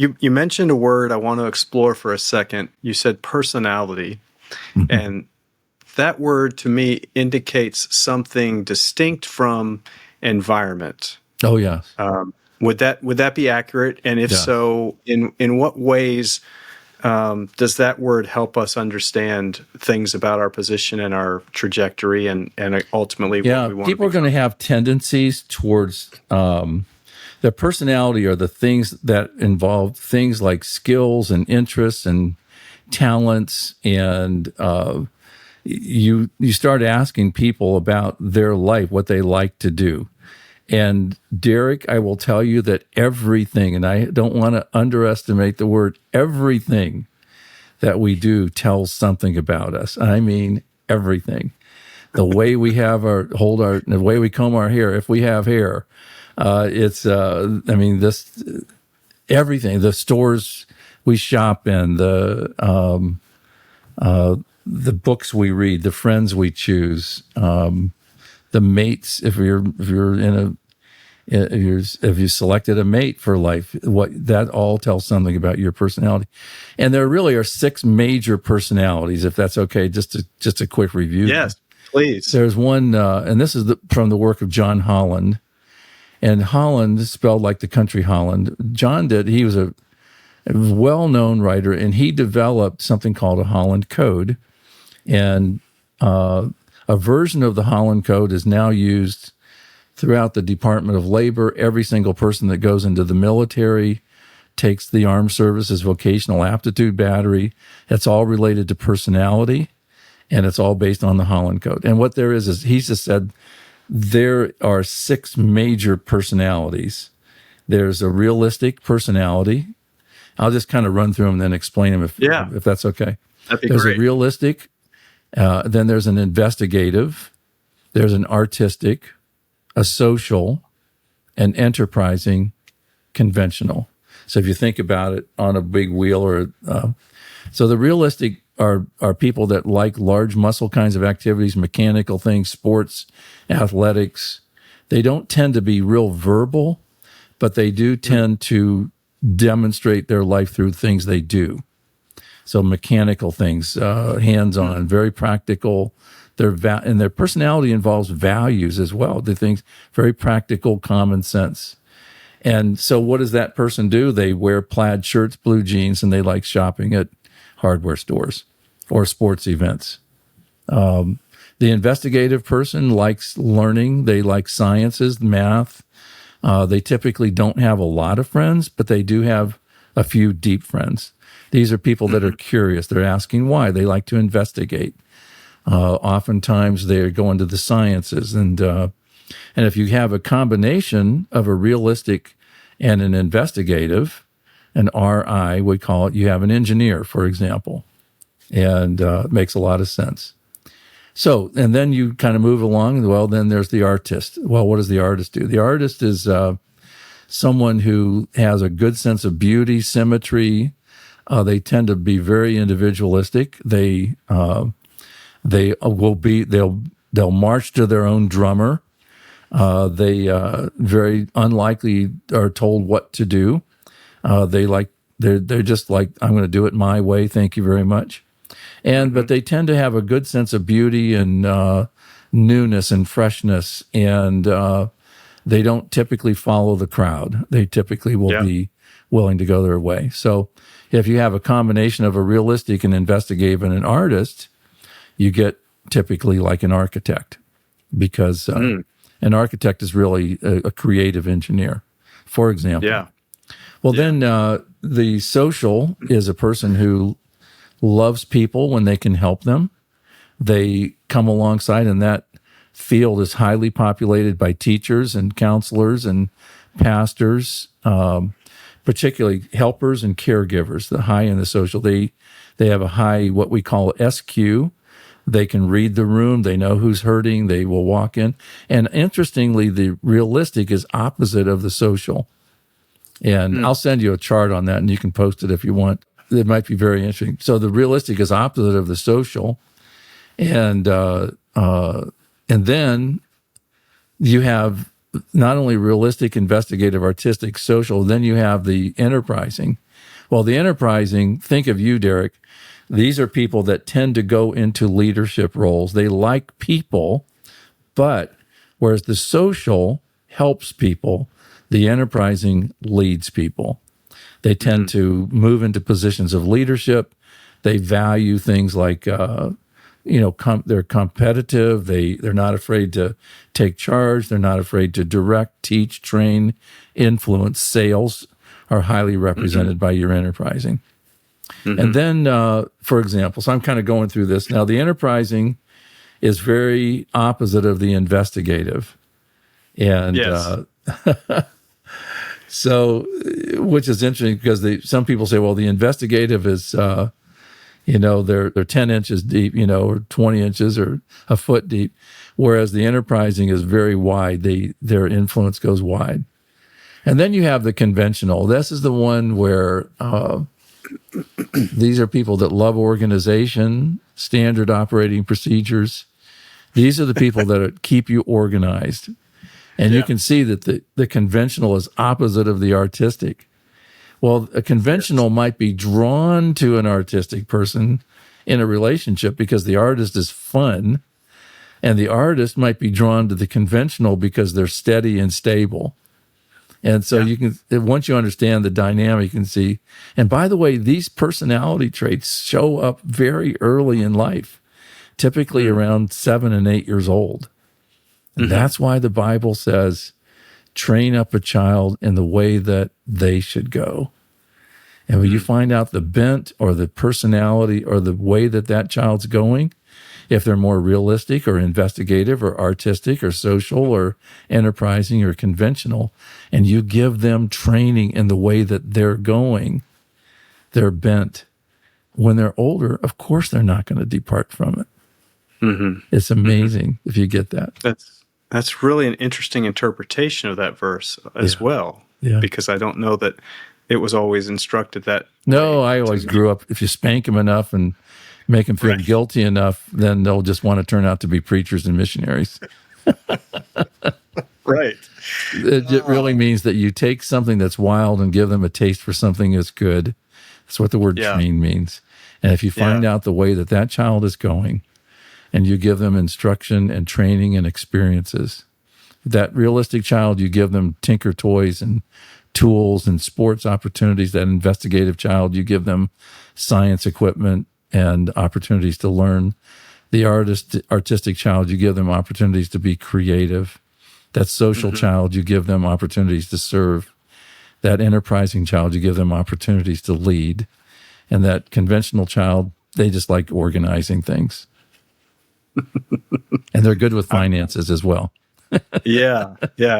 You mentioned a word I want to explore for a second. You said personality, and that word to me indicates something distinct from environment. Oh, yes. Would that be accurate? And if Yes. so, in what ways does that word help us understand things about our position and our trajectory and ultimately what we want people to are going to have tendencies towards their personality are the things that involve things like skills and interests and talents, and you start asking people about their life, what they like to do. And Derek, I will tell you that everything, and I don't want to underestimate the word everything that we do tells something about us. I mean, everything. The way we have the way we comb our hair, if we have hair, everything, the stores we shop in, the books we read, the friends we choose, the mates, if you selected a mate for life, that all tells something about your personality. And there really are 6 major personalities, if that's okay. Just a quick review. Yes, please. There's one, and this is from the work of John Holland. And Holland is spelled like the country Holland. He was a well-known writer, and he developed something called a Holland Code. And a version of the Holland Code is now used throughout the Department of Labor. Every single person that goes into the military takes the Armed Services Vocational Aptitude Battery. It's all related to personality, and it's all based on the Holland Code. And what there is he's just said there are 6 major personalities. There's a realistic personality. I'll just kind of run through them and then explain them if that's okay. That'd be There's great. a realistic, then there's an investigative, there's an artistic, a social, an enterprising, conventional. So if you think about it on a big wheel, so the realistic are people that like large muscle kinds of activities, mechanical things, sports, athletics. They don't tend to be real verbal, but they do tend to demonstrate their life through things they do. So mechanical things, hands-on, very practical. And their personality involves values as well. The things very practical, common sense. And so what does that person do? They wear plaid shirts, blue jeans, and they like shopping at hardware stores or sports events. The investigative person likes learning. They like sciences, math. They typically don't have a lot of friends, but they do have a few deep friends. These are people that are curious. They're asking why. They like to investigate. Oftentimes they're going to the sciences. And if you have a combination of a realistic and an investigative, an RI, we call it, you have an engineer, for example. And it makes a lot of sense. So, and then you kind of move along. Well, then there's the artist. Well, what does the artist do? The artist is someone who has a good sense of beauty, symmetry. They tend to be very individualistic. They'll march to their own drummer. They very unlikely are told what to do. They're just like, I'm going to do it my way. Thank you very much. But they tend to have a good sense of beauty and newness and freshness. And they don't typically follow the crowd. They typically will be willing to go their way. So if you have a combination of a realistic, an investigative, and an artist, you get typically like an architect, because an architect is really a creative engineer, for example. Yeah. Well, then the social is a person who loves people when they can help them. They come alongside, and that field is highly populated by teachers and counselors and pastors, particularly helpers and caregivers, the high in the social. They have a high, what we call SQ. They can read the room. They know who's hurting. They will walk in. And interestingly, the realistic is opposite of the social. And I'll send you a chart on that, and you can post it if you want. It might be very interesting. So the realistic is opposite of the social. And then you have not only realistic, investigative, artistic, social, then you have the enterprising. Well, the enterprising, think of you, Derek. These are people that tend to go into leadership roles. They like people, but whereas the social helps people, the enterprising leads people. They tend to move into positions of leadership. They value things like, they're competitive. They're not afraid to take charge. They're not afraid to direct, teach, train, influence. Sales are highly represented by your enterprising. And then, for example, so I'm kind of going through this now. The enterprising is very opposite of the investigative, and Yes. so, which is interesting because some people say, well, the investigative is, they're 10 inches deep, or 20 inches or a foot deep, whereas the enterprising is very wide. Their influence goes wide. And then you have the conventional. This is the one where these are people that love organization, standard operating procedures. These are the people that keep you organized. And you can see that the conventional is opposite of the artistic. Well, a conventional might be drawn to an artistic person in a relationship because the artist is fun, and the artist might be drawn to the conventional because they're steady and stable. And so you can, once you understand the dynamic, you can see. And by the way, these personality traits show up very early in life, typically around 7 and 8 years old. And that's why the Bible says, train up a child in the way that they should go. And when you find out the bent or the personality or the way that child's going, if they're more realistic or investigative or artistic or social or enterprising or conventional, and you give them training in the way that they're going, they're bent. When they're older, of course, they're not going to depart from it. It's amazing if you get that. That's really an interesting interpretation of that verse as well, because I don't know that it was always instructed that. No, I always grew up, if you spank them enough and make them feel guilty enough, then they'll just want to turn out to be preachers and missionaries. Right. It really means that you take something that's wild and give them a taste for something that's good. That's what the word train means. And if you find out the way that child is going, and you give them instruction and training and experiences, that realistic child, you give them tinker toys and tools and sports opportunities. That investigative child, you give them science equipment and opportunities to learn. The artistic child, you give them opportunities to be creative. That social child, you give them opportunities to serve. That enterprising child, you give them opportunities to lead. And that conventional child, they just like organizing things. And they're good with finances as well. Yeah.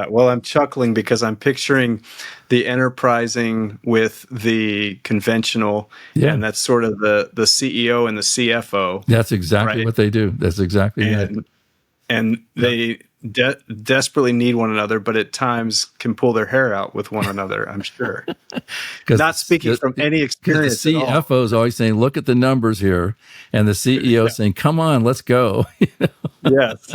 Well, I'm chuckling because I'm picturing the enterprising with the conventional, and that's sort of the CEO and the CFO. That's exactly what they do. That's exactly it. And they desperately need one another, but at times can pull their hair out with one another, I'm sure. Not speaking from any experience. The CFO is always saying, look at the numbers here. And the CEO saying, come on, let's go. Yes.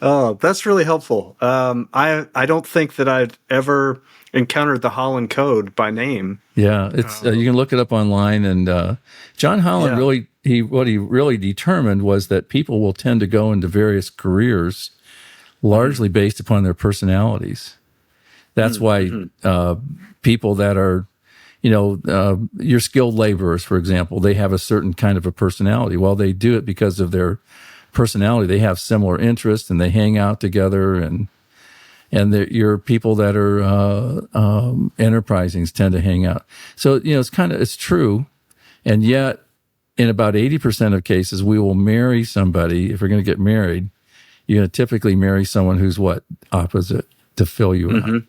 Oh, that's really helpful. I don't think that I'd ever encountered the Holland Code by name. Yeah, it's you can look it up online. And John Holland what he really determined was that people will tend to go into various careers largely based upon their personalities. That's why people that are, your skilled laborers, for example, they have a certain kind of a personality. Well, they do it because of their personality. They have similar interests and they hang out together, and your people that are enterprisings tend to hang out. So it's true, and yet in about 80% of cases, we will marry somebody. If we're going to get married, you're going to typically marry someone who's opposite to fill you out.